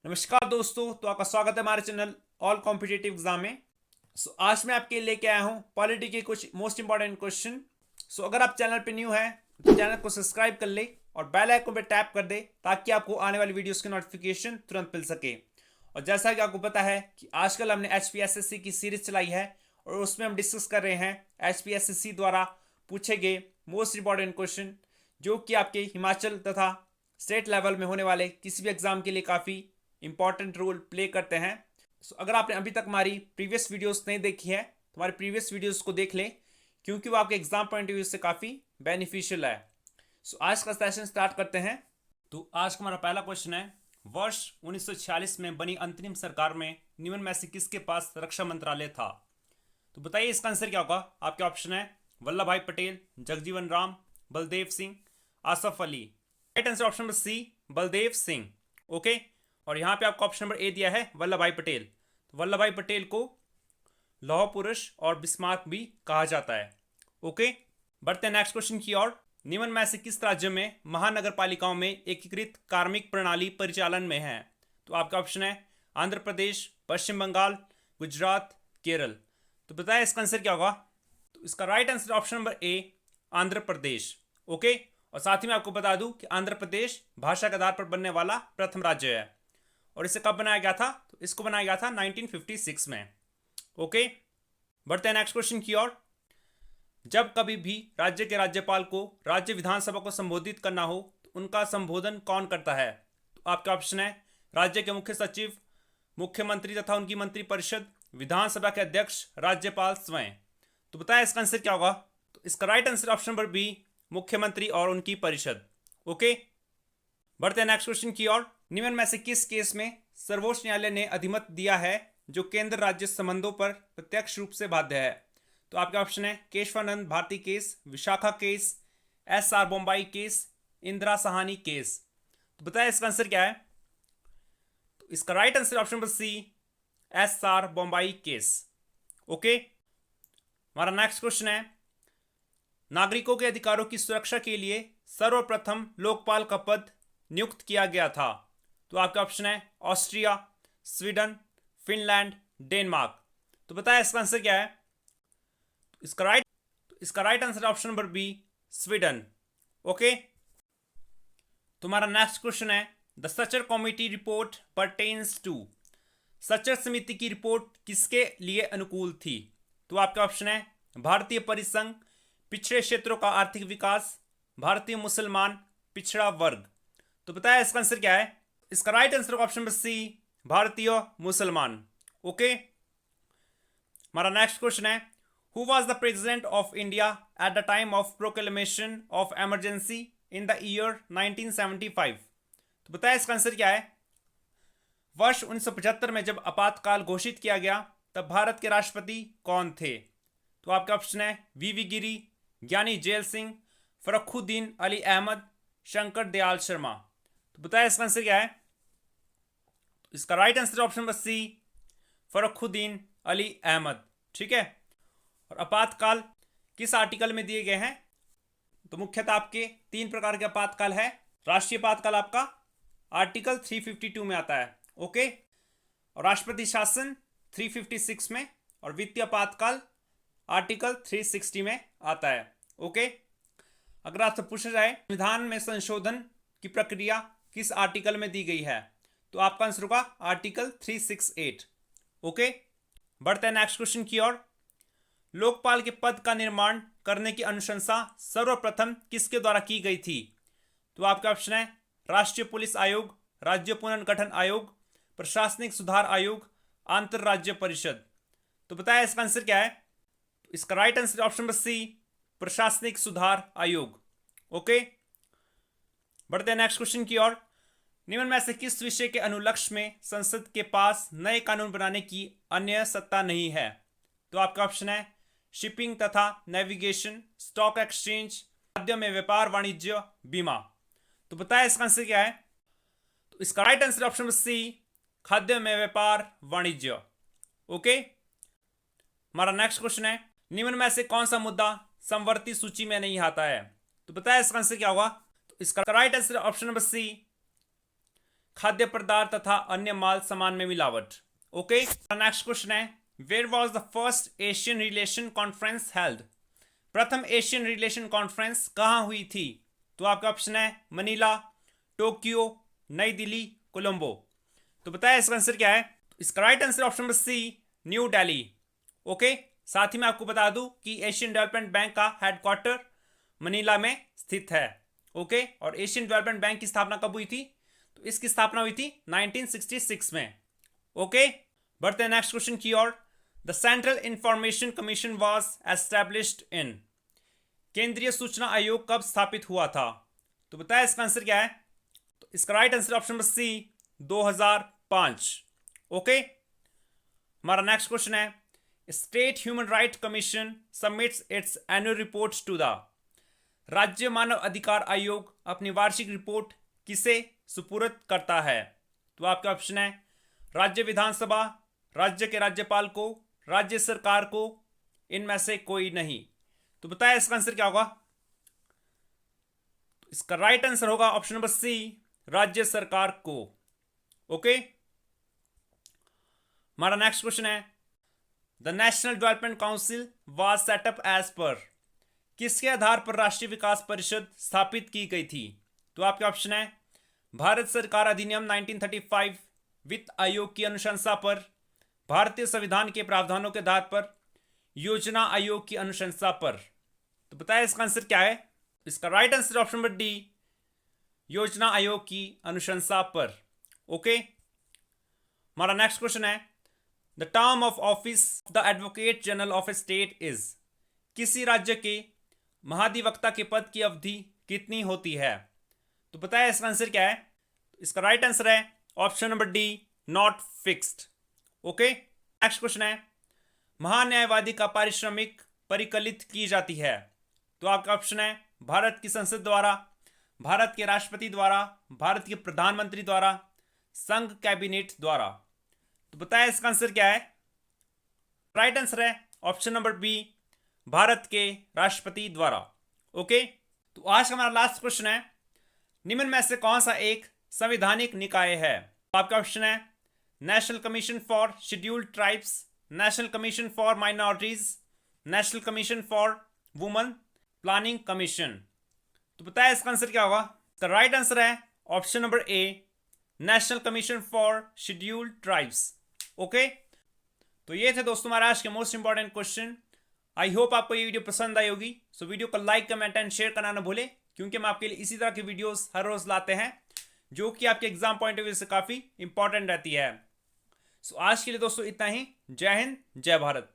नमस्कार दोस्तों, तो आपका स्वागत है हमारे चैनल ऑल कॉम्पिटिटिव एग्जाम में। आज मैं आपके लिए लेके आया हूँ पॉलिटी के कुछ मोस्ट इंपॉर्टेंट क्वेश्चन। अगर आप चैनल पे न्यू है तो चैनल को सब्सक्राइब कर ले और बेल आइकन पे टैप कर दे ताकि आपको आने वाली वीडियोस की नोटिफिकेशन तुरंत मिल सके। और जैसा कि आपको पता है कि आजकल हमने HPSSC की सीरीज चलाई है और उसमें हम डिस्कस कर रहे हैं HPSSC द्वारा पूछे गए मोस्ट इंपॉर्टेंट क्वेश्चन, जो कि आपके हिमाचल तथा स्टेट लेवल में होने वाले किसी भी एग्जाम के लिए काफ़ी इंपॉर्टेंट रोल प्ले करते हैं। अगर आपने अभी तक हमारी प्रीवियस वीडियोस नहीं देखी है तो हमारी प्रीवियस वीडियोस को देख लें, क्योंकि वो आपके एग्जाम पॉइंट ऑफ व्यू से काफ़ी बेनिफिशियल है। आज का सेशन स्टार्ट करते हैं। तो आज का हमारा पहला क्वेश्चन है, वर्ष 1946 में बनी अंतरिम सरकार में निम्न में से किसके पास रक्षा मंत्रालय था? तो बताइए इसका आंसर क्या होगा। आपके ऑप्शन है Vallabh Bhai Patel, Jagjivan Ram, Baldev Singh, Asaf Ali. Right answer option number C, Baldev Singh. Okay, और यहाँ पे आपको ऑप्शन नंबर ए दिया है वल्लभ भाई पटेल। तो वल्लभ भाई पटेल को लौह पुरुष और बिस्मार्क भी कहा जाता है। ओके, बढ़ते हैं नेक्स्ट क्वेश्चन की ओर। निम्न में से किस राज्य में महानगर पालिकाओं में एकीकृत कार्मिक प्रणाली परिचालन में है? तो आपका ऑप्शन है आंध्र प्रदेश, पश्चिम बंगाल, गुजरात, केरल। तो बताया इसका आंसर क्या होगा। तो इसका right answer option number A, Andhra Pradesh. Okay, और साथ ही मैं आपको बता दूं कि आंध्र प्रदेश भाषा के आधार पर बनने वाला प्रथम राज्य है। और इसे कब बनाया गया था? तो इसको बनाया गया था 1956 में। ओके, बढ़ते हैं नेक्स्ट क्वेश्चन की ओर। जब कभी भी राज्य के राज्यपाल को राज्य विधानसभा को संबोधित करना हो तो उनका संबोधन कौन करता है? तो आपके ऑप्शन है राज्य के मुख्य सचिव, मुख्यमंत्री तथा उनकी मंत्रिपरिषद, विधानसभा के अध्यक्ष, राज्यपाल स्वयं। तो बताया इसका आंसर क्या होगा। तो इसका right answer option number B, मुख्यमंत्री और उनकी परिषद। ओके, बढ़ते हैं नेक्स्ट क्वेश्चन की ओर। निम्न में से किस केस में सर्वोच्च न्यायालय ने अधिमत दिया है जो केंद्र राज्य संबंधों पर प्रत्यक्ष रूप से बाध्य है? तो आपके ऑप्शन है Keshavananda Bharati case, Vishaka case, SR Bommai case, Indira Sawhney case. तो बताया इसका आंसर क्या है। तो इसका right answer option number C, SR Bommai case. Okay, हमारा नेक्स्ट क्वेश्चन है, नागरिकों के अधिकारों की सुरक्षा के लिए सर्वप्रथम लोकपाल का पद नियुक्त किया गया था? तो आपका ऑप्शन है ऑस्ट्रिया, स्वीडन, फिनलैंड, डेनमार्क। तो बताया इसका आंसर क्या है। तो इसका right answer option number B, Sweden. Okay, तुम्हारा नेक्स्ट क्वेश्चन है, the Sachar committee report pertains to. Sachar समिति की रिपोर्ट किसके लिए अनुकूल थी? तो आपका ऑप्शन है भारतीय परिसंघ, पिछड़े क्षेत्रों का आर्थिक विकास, भारतीय मुसलमान, पिछड़ा वर्ग। तो बताया इसका आंसर क्या है। इसका right answer option number C, भारतीय मुसलमान। ओके, हमारा नेक्स्ट क्वेश्चन है, who was the president of India at the time of proclamation of emergency in the year 1975? तो बताया इसका आंसर क्या है। वर्ष 1975 में जब आपातकाल घोषित किया गया तब भारत के राष्ट्रपति कौन थे? तो आपका ऑप्शन है वी गिरी, ज्ञानी जेल सिंह, फरुखुद्दीन अली अहमद, शंकर दयाल शर्मा। तो बताया इसका आंसर क्या है। इसका right answer option number C, Fakhruddin Ali Ahmed. ठीक है, और आपातकाल किस आर्टिकल में दिए गए हैं? तो मुख्यतः आपके तीन प्रकार के आपातकाल है। राष्ट्रीय आपातकाल आपका आर्टिकल 352 में आता है। ओके, और राष्ट्रपति शासन 356 में, और वित्तीय आपातकाल आर्टिकल 360 में आता है। ओके, अगर आपसे पूछा जाए संविधान में संशोधन की प्रक्रिया किस आर्टिकल में दी गई है, तो आपका आंसर होगा आर्टिकल 368। ओके, बढ़ते हैं नेक्स्ट क्वेश्चन की ओर। लोकपाल के पद का निर्माण करने की अनुशंसा सर्वप्रथम किसके द्वारा की गई थी? तो आपका ऑप्शन है राष्ट्रीय पुलिस आयोग, राज्य पुनर्गठन आयोग, प्रशासनिक सुधार आयोग, अंतरराज्य परिषद। तो बताया इसका आंसर क्या है। तो इसका right answer option number C, प्रशासनिक सुधार आयोग। ओके, बढ़ते हैं नेक्स्ट क्वेश्चन की ओर। निम्न में से किस विषय के अनुलक्ष्य में संसद के पास नए कानून बनाने की अन्य सत्ता नहीं है? तो आपका ऑप्शन है शिपिंग तथा नेविगेशन, स्टॉक एक्सचेंज, खाद्य में व्यापार, वाणिज्य, बीमा। तो बताया इसका आंसर क्या है। तो इसका right answer option number C, खाद्य में व्यापार, वाणिज्य। ओके, हमारा नेक्स्ट क्वेश्चन है, निम्न में से कौन सा मुद्दा समवर्ती सूची में नहीं आता है? तो बताया इसका आंसर क्या होगा। तो इसका right answer option number C, खाद्य पदार्थ तथा अन्य माल सामान में मिलावट। ओके, नेक्स्ट क्वेश्चन है, where was the first Asian relation conference held? प्रथम एशियन रिलेशन कॉन्फ्रेंस कहाँ हुई थी? तो आपका ऑप्शन है मनीला, टोक्यो, नई दिल्ली, कोलंबो। तो बताया इसका आंसर क्या है? इसका right answer option number C, New Delhi. Okay, साथ ही मैं आपको बता दूं कि एशियन डेवलपमेंट बैंक का हेडक्वार्टर मनीला में स्थित है। ओके, और एशियन डेवलपमेंट बैंक की स्थापना कब हुई थी? तो इसकी स्थापना हुई थी 1966 में। ओके, बढ़ते हैं नेक्स्ट क्वेश्चन की ओर। The central information commission was established in? केंद्रीय सूचना आयोग कब स्थापित हुआ था? तो बताया इसका आंसर क्या है? तो इसका right answer option number C, 2005। Okay, हमारा नेक्स्ट क्वेश्चन है, state human right commission submits its annual report to the? राज्य मानव अधिकार आयोग अपनी वार्षिक रिपोर्ट किसे सुपुर्द करता है? तो आपका ऑप्शन है राज्य विधानसभा, राज्य के राज्यपाल को, राज्य सरकार को, इनमें से कोई नहीं। तो बताया इसका आंसर क्या होगा? इसका राइट आंसर होगा ऑप्शन नंबर सी, राज्य सरकार को। ओके, हमारा नेक्स्ट क्वेश्चन है, the national development council was set up as per? किसके आधार पर राष्ट्रीय विकास परिषद स्थापित की गई थी? तो आपके ऑप्शन है भारत सरकार अधिनियम 1935, वित्त आयोग की अनुशंसा पर, भारतीय संविधान के प्रावधानों के आधार पर, योजना आयोग की अनुशंसा पर। तो बताया इसका आंसर क्या है? इसका right answer option number D, योजना आयोग की अनुशंसा पर। ओके, हमारा नेक्स्ट क्वेश्चन है, the term of office of the advocate general of A state is? किसी राज्य के महाधिवक्ता के पद की अवधि कितनी होती है? तो बताया इसका आंसर क्या है? इसका राइट आंसर है option number D, not fixed. Okay, next question है, महान्यायवादी का पारिश्रमिक परिकलित की जाती है? तो आपका ऑप्शन है भारत की संसद द्वारा, भारत के राष्ट्रपति द्वारा, भारत के प्रधानमंत्री द्वारा, संघ कैबिनेट द्वारा। तो बताया इसका आंसर क्या है? राइट आंसर है ऑप्शन नंबर बी, भारत के राष्ट्रपति द्वारा। ओके, तो आज का हमारा लास्ट क्वेश्चन है, निम्न में से कौन सा एक संवैधानिक निकाय है? तो आपका ऑप्शन है national commission for scheduled tribes, national commission for minorities, national commission for women, planning commission. तो बताया इसका आंसर क्या होगा? तो राइट आंसर है option number A, national commission for scheduled tribes. Okay, तो ये थे दोस्तों हमारे आज के most important question. I hope आपको ये वीडियो पसंद आई होगी। सो वीडियो को लाइक, कमेंट एंड शेयर करना ना भूलें, क्योंकि हम आपके लिए इसी तरह की वीडियोस हर रोज लाते हैं जो कि आपके एग्जाम पॉइंट ऑफ व्यू से काफी इंपॉर्टेंट रहती है। सो आज के लिए दोस्तों इतना ही। जय हिंद, जय भारत।